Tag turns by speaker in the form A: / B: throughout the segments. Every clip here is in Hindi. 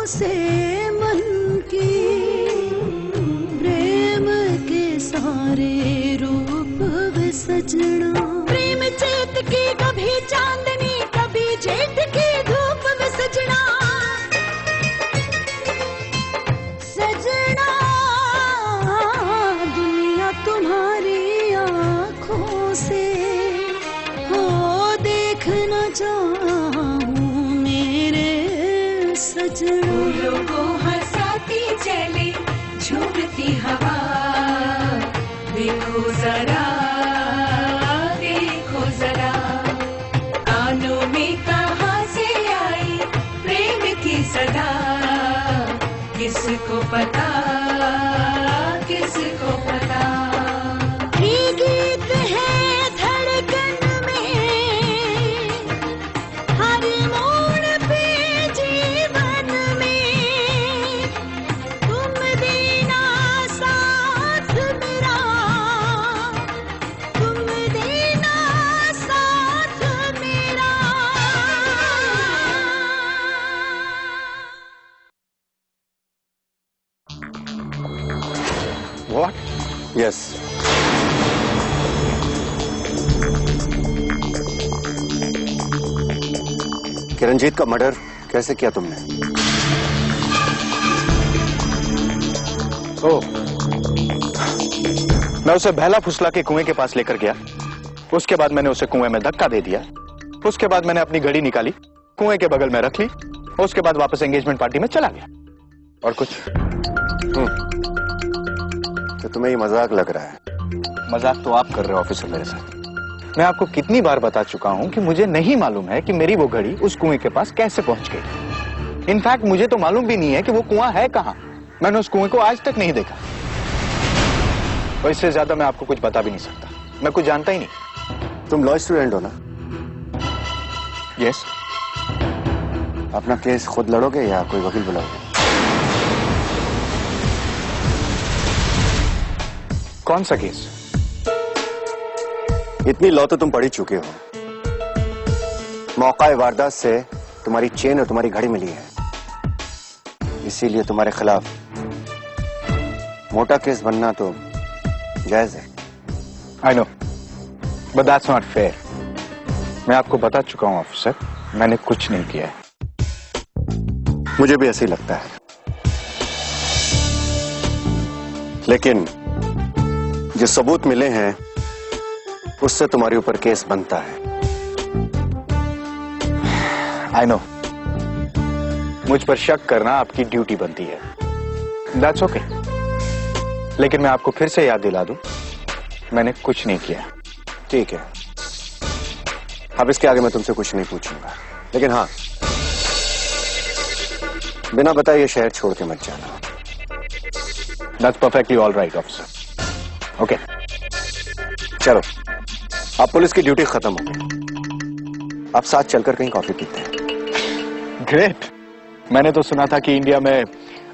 A: से मन की प्रेम के सारे रूप वे सजना। प्रेम चैत की कभी चांदनी कभी जेठ की धूप वे सजना। सजना दुनिया तुम्हारी आँखों से हो देखना चाहूं मेरे सजना।
B: फूलों को हंसाती चले झूमती हवा, देखो जरा देखो जरा, कानों में कहाँ से आई प्रेम की सदा, किसको पता किसको पता।
A: ये गीत है धड़कन में हर मोड़ पे जीवन में, तुम देना साथ मेरा, तुम देना साथ मेरा।
C: What?
D: यस किरणजीत का मर्डर कैसे किया तुमने?
C: ओह, मैं उसे बहला फुसला के कुएं के पास लेकर गया। उसके बाद मैंने उसे कुएं में धक्का दे दिया। उसके बाद मैंने अपनी घड़ी निकाली, कुएं के बगल में रख ली। उसके बाद वापस एंगेजमेंट पार्टी में चला गया। और कुछ?
D: तो तुम्हें ये मजाक लग रहा है?
C: मजाक तो आप कर रहे हो ऑफिसर मेरे साथ। मैं आपको कितनी बार बता चुका हूं कि मुझे नहीं मालूम है कि मेरी वो घड़ी उस कुएं के पास कैसे पहुंच गई। इनफैक्ट मुझे तो मालूम भी नहीं है कि वो कुआं है कहां। मैंने उस कुएं को आज तक नहीं देखा। और इससे ज्यादा मैं आपको कुछ बता भी नहीं सकता। मैं कुछ जानता ही नहीं।
D: तुम लॉ स्टूडेंट हो ना?
C: यस।
D: अपना केस खुद लड़ोगे या कोई वकील बुलाओगे?
C: कौन सा केस?
D: इतनी लॉ तो तुम पढ़ ही चुके हो। मौका वारदात से तुम्हारी चेन और तुम्हारी घड़ी मिली है, इसीलिए तुम्हारे खिलाफ मोटा केस बनना तो जायज है।
C: I know, but that's not fair. मैं आपको बता चुका हूं ऑफिसर, मैंने कुछ नहीं किया है।
D: मुझे भी ऐसे ही लगता है, लेकिन जो सबूत मिले हैं उससे तुम्हारे ऊपर केस बनता है।
C: आई नो, मुझ पर शक करना आपकी ड्यूटी बनती है। That's okay. लेकिन मैं आपको फिर से याद दिला दूं, मैंने कुछ नहीं किया।
D: ठीक है, अब इसके आगे मैं तुमसे कुछ नहीं पूछूंगा, लेकिन हाँ, बिना बताए ये शहर छोड़ के मत जाना।
C: That's perfectly all right officer. Okay,
D: चलो, अब पुलिस की ड्यूटी खत्म हो गई। अब साथ चलकर कहीं कॉफी पीते हैं।
C: ग्रेट। मैंने तो सुना था कि इंडिया में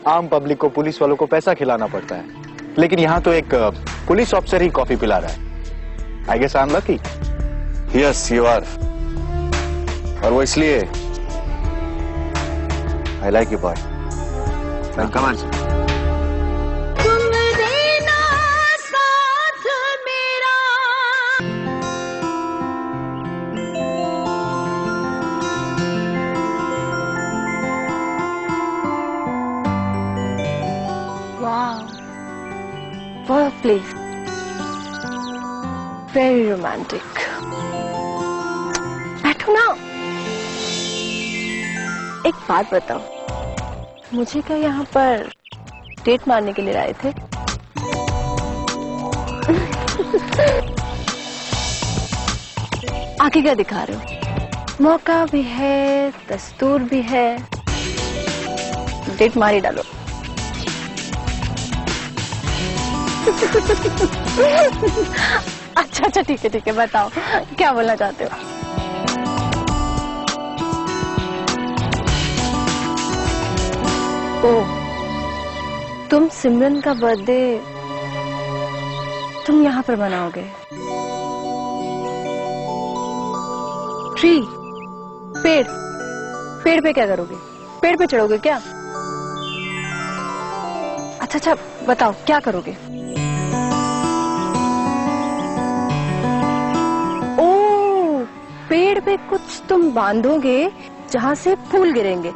C: आम पब्लिक को पुलिस वालों को पैसा खिलाना पड़ता है, लेकिन यहाँ तो एक पुलिस ऑफिसर ही कॉफी पिला रहा है। I guess I am lucky.
D: Yes you are. और वो इसलिए I like you boy. Come on.
A: तुम देना साथ मेरा।
E: Wow, what a place. Very romantic. बैठो ना। एक बात बताओ, मुझे क्या यहाँ पर डेट मारने के लिए आए थे? आगे क्या दिखा रहे हो? मौका भी है, दस्तूर भी है, डेट मार ही डालो। अच्छा ठीक है, बताओ क्या बोलना चाहते हो? ओह, तुम सिमरन का बर्थडे तुम यहाँ पर मनाओगे? ट्री, पेड़ पे क्या करोगे? पेड़ पे चढ़ोगे क्या? अच्छा बताओ क्या करोगे? ओ, पेड़ पे कुछ तुम बांधोगे जहां से फूल गिरेंगे।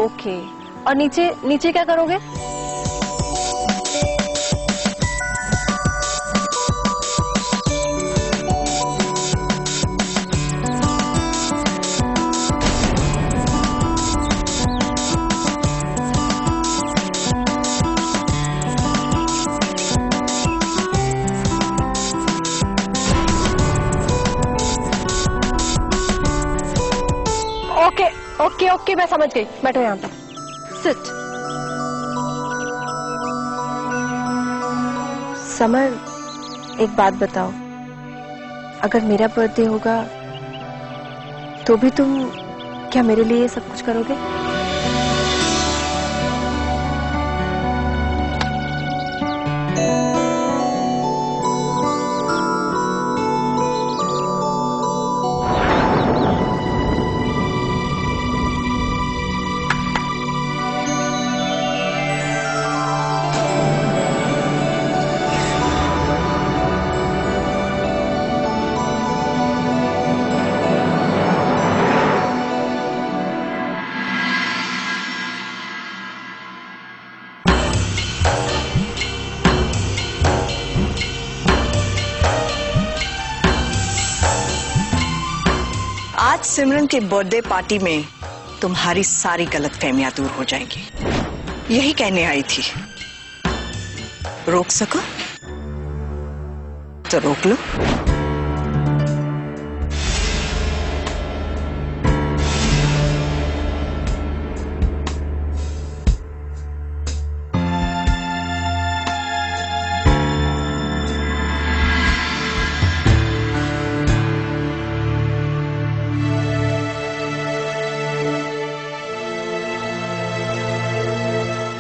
E: ओके, और नीचे नीचे क्या करोगे? ओके मैं समझ गई, बैठो यहाँ पर, सिट। समर, एक बात बताओ, अगर मेरा बर्थडे होगा तो भी तुम क्या मेरे लिए ये सब कुछ करोगे?
F: आज सिमरन के बर्थडे पार्टी में तुम्हारी सारी गलतफहमियां दूर हो जाएंगी, यही कहने आई थी। रोक सको तो रोक लो।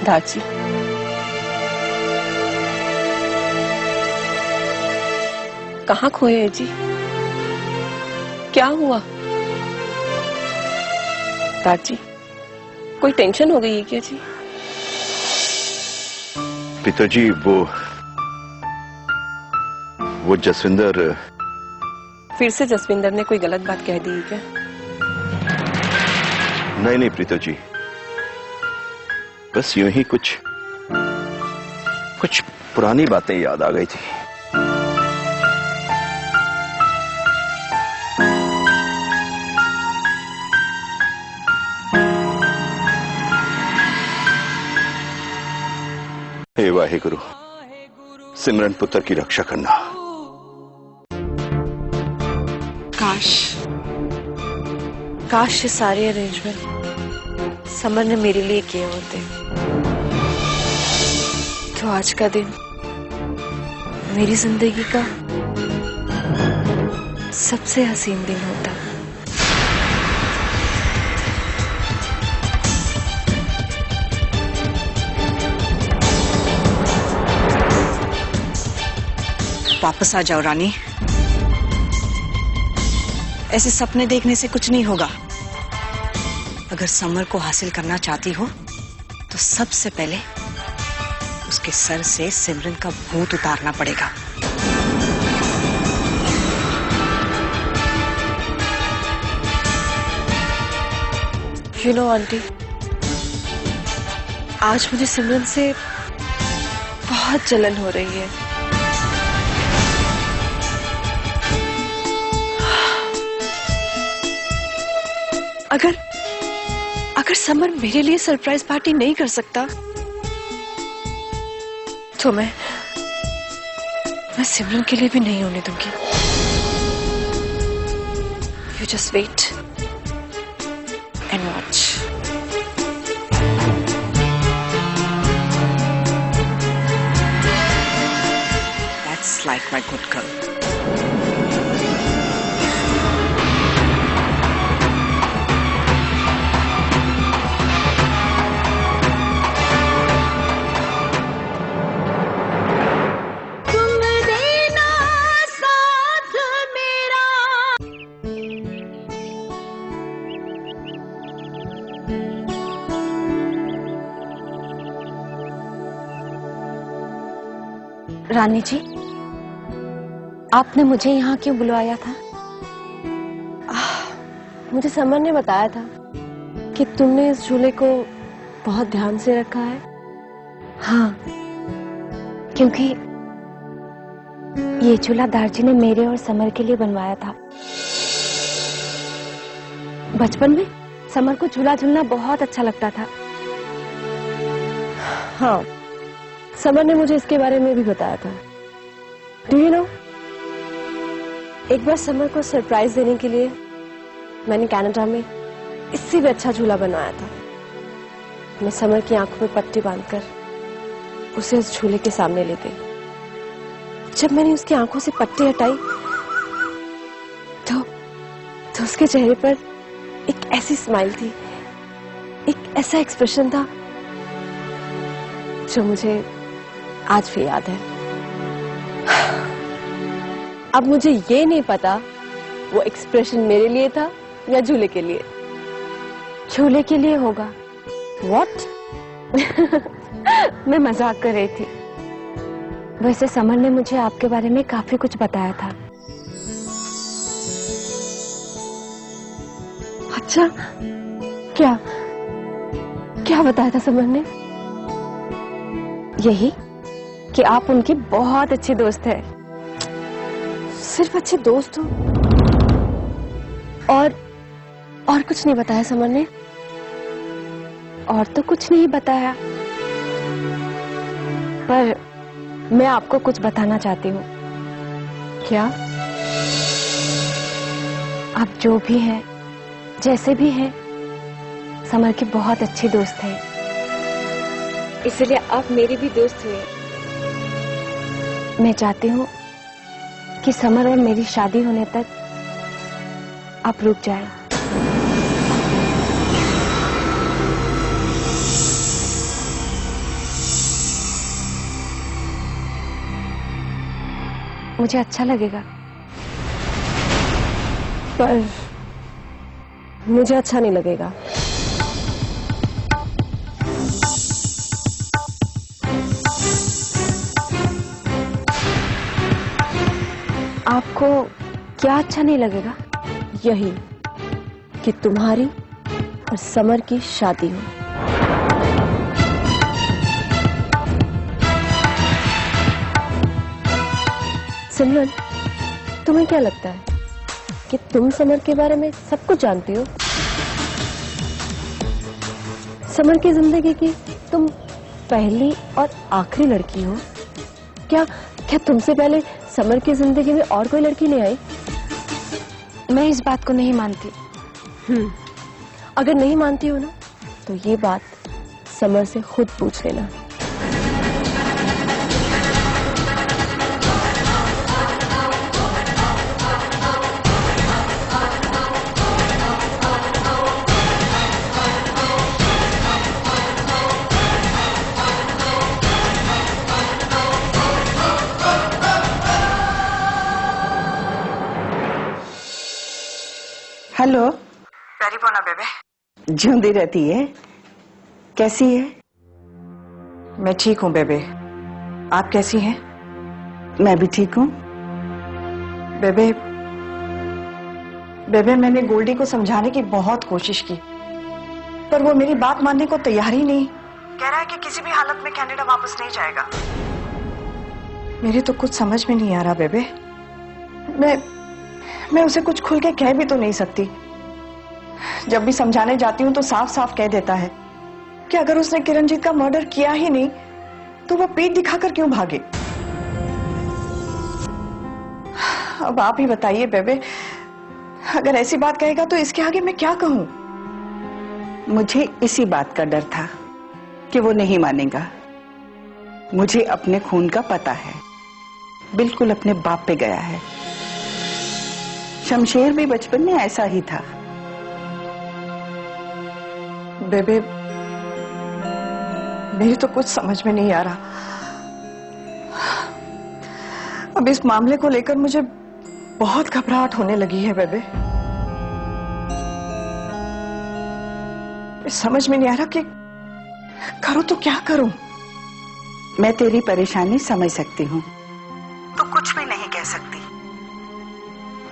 E: दाची, कहाँ खोए हैं जी? क्या हुआ? दाची, कोई टेंशन हो गई है क्या जी?
G: पिताजी, वो जसविंदर।
E: फिर से जसविंदर ने कोई गलत बात कह दी है क्या?
G: नहीं प्रीतो जी, बस यूं ही कुछ पुरानी बातें याद आ गई थी। हे वाहेगुरु, सिमरन पुत्र की रक्षा करना।
E: काश ये सारे अरेंजमेंट समर ने मेरे लिए किए होते तो आज का दिन मेरी जिंदगी का सबसे हसीन दिन होता।
F: वापस आ जाओ रानी, ऐसे सपने देखने से कुछ नहीं होगा। अगर समर को हासिल करना चाहती हो तो सबसे पहले उसके सर से सिमरन का भूत उतारना पड़ेगा।
E: यू नो आंटी, आज मुझे सिमरन से बहुत जलन हो रही है। अगर समर मेरे लिए सरप्राइज पार्टी नहीं कर सकता तो मैं सिमरन के लिए भी नहीं होने दूंगी। You just wait and watch.
F: That's like my good girl.
E: Rani ji, आपने मुझे यहाँ क्यों बुलवाया था? मुझे समर ने बताया था कि तुमने इस झूले को बहुत ध्यान से रखा है। हाँ, क्योंकि ये झूला दारजी ने मेरे और समर के लिए बनवाया था। बचपन में समर को झूला झूलना बहुत अच्छा लगता था। हाँ, समर ने मुझे इसके बारे में भी बताया था। डू यू नो, एक बार समर को सरप्राइज देने के लिए मैंने कनाडा में इससे भी अच्छा झूला बनवाया था। मैं समर की आंखों में पट्टी बांधकर उसे उस झूले के सामने ले गई। जब मैंने उसकी आंखों से पट्टी हटाई तो उसके चेहरे पर एक ऐसी स्माइल थी, एक ऐसा एक्सप्रेशन था जो मुझे आज भी याद है। अब मुझे ये नहीं पता वो एक्सप्रेशन मेरे लिए था या झूले के लिए। झूले के लिए होगा। What? मैं मजाक कर रही थी। वैसे समर ने मुझे आपके बारे में काफी कुछ बताया था। अच्छा, क्या बताया था समर ने? यही कि आप उनकी बहुत अच्छी दोस्त है। सिर्फ अच्छे दोस्त हो? और कुछ नहीं बताया समर ने? और तो कुछ नहीं बताया, पर मैं आपको कुछ बताना चाहती हूँ। क्या? आप जो भी हैं, जैसे भी हैं, समर की बहुत अच्छी दोस्त है। इसलिए आप मेरी भी दोस्त हुए। मैं चाहती हूँ कि समर और मेरी शादी होने तक आप रुक जाएं। मुझे अच्छा लगेगा, पर मुझे अच्छा नहीं लगेगा। आपको क्या अच्छा नहीं लगेगा? यही कि तुम्हारी और समर की शादी हो। सिमरन, तुम्हें क्या लगता है कि तुम समर के बारे में सब कुछ जानती हो? समर की जिंदगी की तुम पहली और आखिरी लड़की हो। क्या तुमसे पहले समर की जिंदगी में और कोई लड़की नहीं आई? मैं इस बात को नहीं मानती। अगर नहीं मानती हो ना, तो ये बात समर से खुद पूछ लेना।
F: हेलो। प्यारी बोना बेबे। जिंदी रहती है। कैसी है? मैं ठीक हूँ बेबे। आप कैसी हैं? मैं भी ठीक हूँ। बेबे मैंने गोल्डी को समझाने की बहुत कोशिश की, पर वो मेरी बात मानने को तैयार ही नहीं। कह रहा है कि किसी भी हालत में कनाडा वापस नहीं जाएगा। मेरे तो कुछ समझ में नहीं आ रहा बेबे। मैं उसे कुछ खुल के कह भी तो नहीं सकती। जब भी समझाने जाती हूँ तो साफ साफ कह देता है कि अगर उसने किरणजीत का मर्डर किया ही नहीं तो वो पीठ दिखाकर क्यों भागे। अब आप ही बताइए बेबे, अगर ऐसी बात कहेगा तो इसके आगे मैं क्या कहूँ? मुझे इसी बात का डर था कि वो नहीं मानेगा। मुझे अपने खून का पता है, बिल्कुल अपने बाप पे गया है। शमशेर भी बचपन में ऐसा ही था। बेबे मेरी तो कुछ समझ में नहीं आ रहा। अब इस मामले को लेकर मुझे बहुत घबराहट होने लगी है बेबे। समझ में नहीं आ रहा कि करूं तो क्या करूं।
H: मैं तेरी परेशानी समझ सकती हूँ।
F: तो कुछ भी नहीं कह सकती।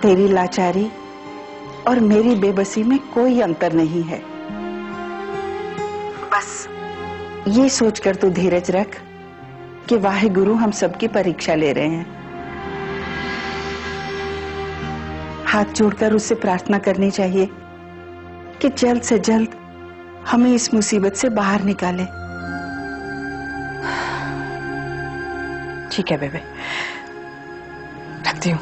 H: तेरी लाचारी और मेरी बेबसी में कोई अंतर नहीं है। बस ये सोचकर तू धीरज रख कि वाहे गुरु हम सबकी परीक्षा ले रहे हैं। हाथ जोड़कर उससे प्रार्थना करनी चाहिए कि जल्द से जल्द हमें इस मुसीबत से बाहर निकाले।
F: ठीक है बेबे, रखती हूँ।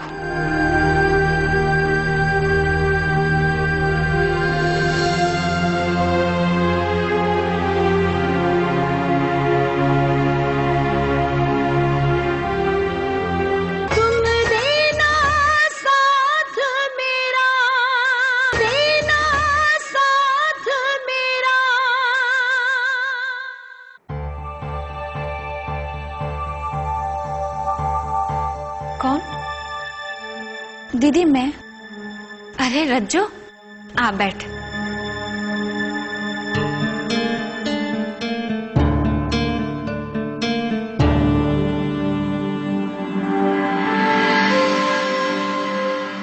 I: कौन? दीदी मैं। अरे रज्जो, आ बैठ।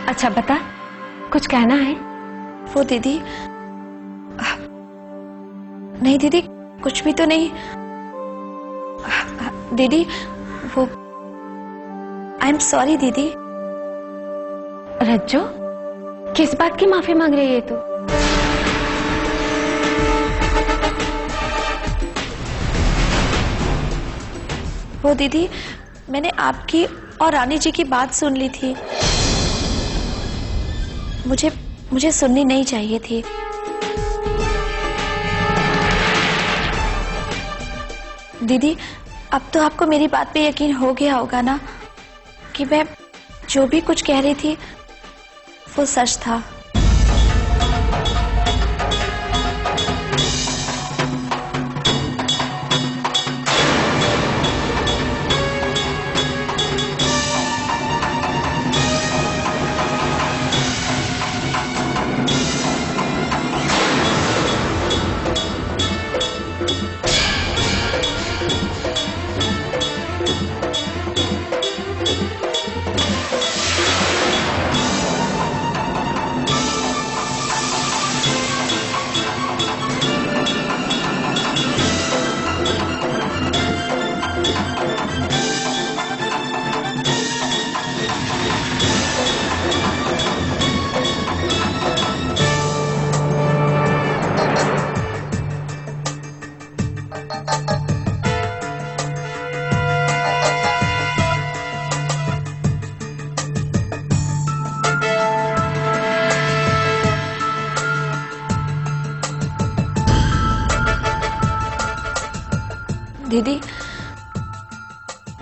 I: अच्छा बता, कुछ कहना है?
E: वो दीदी, नहीं दीदी कुछ भी तो नहीं। दीदी वो, आई एम सॉरी दीदी।
I: रज्जो, किस बात की माफी मांग रही है तू?
E: वो दीदी, मैंने आपकी और रानी जी की बात सुन ली थी। मुझे सुननी नहीं चाहिए थी। दीदी, अब तो आपको मेरी बात पे यकीन हो गया होगा ना कि मैं जो भी कुछ कह रही थी वो सच था।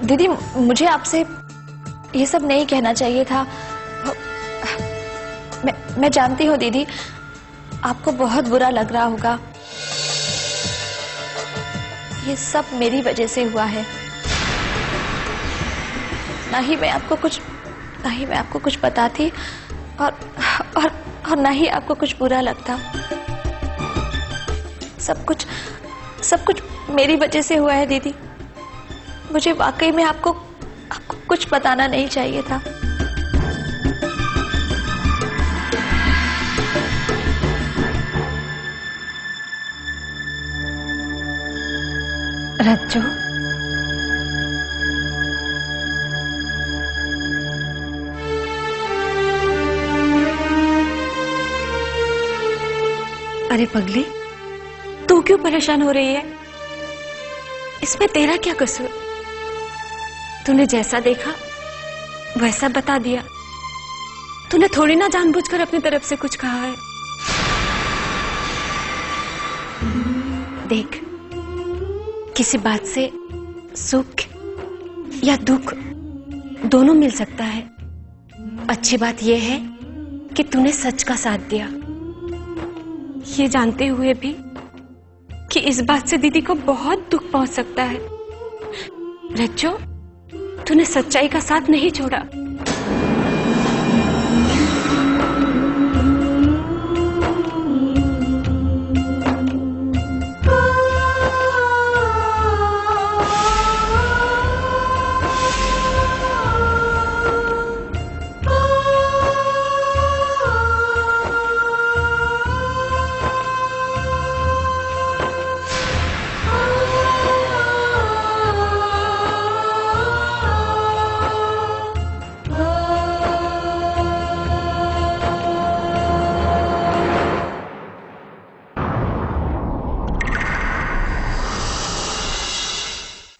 E: दीदी, मुझे आपसे ये सब नहीं कहना चाहिए था। मैं जानती हूँ दीदी, आपको बहुत बुरा लग रहा होगा। ये सब मेरी वजह से हुआ है। ना ही मैं आपको कुछ बताती और ना ही आपको कुछ बुरा लगता। सब कुछ मेरी वजह से हुआ है दीदी। मुझे वाकई में आपको कुछ बताना नहीं चाहिए था।
I: रज्जो, अरे पगली, तू क्यों परेशान हो रही है? इसमें तेरा क्या कसूर? तूने जैसा देखा वैसा बता दिया। तूने थोड़ी ना जानबूझकर अपनी तरफ से कुछ कहा है। देख, किसी बात से सुख या दुख दोनों मिल सकता है। अच्छी बात यह है कि तूने सच का साथ दिया, ये जानते हुए भी कि इस बात से दीदी को बहुत दुख पहुंच सकता है। रज्जो, तूने सच्चाई का साथ नहीं छोड़ा।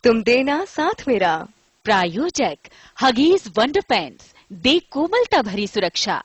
J: तुम देना साथ मेरा।
K: प्रायोजक हगीज वंडर पैंट्स, दे कोमलता भरी सुरक्षा।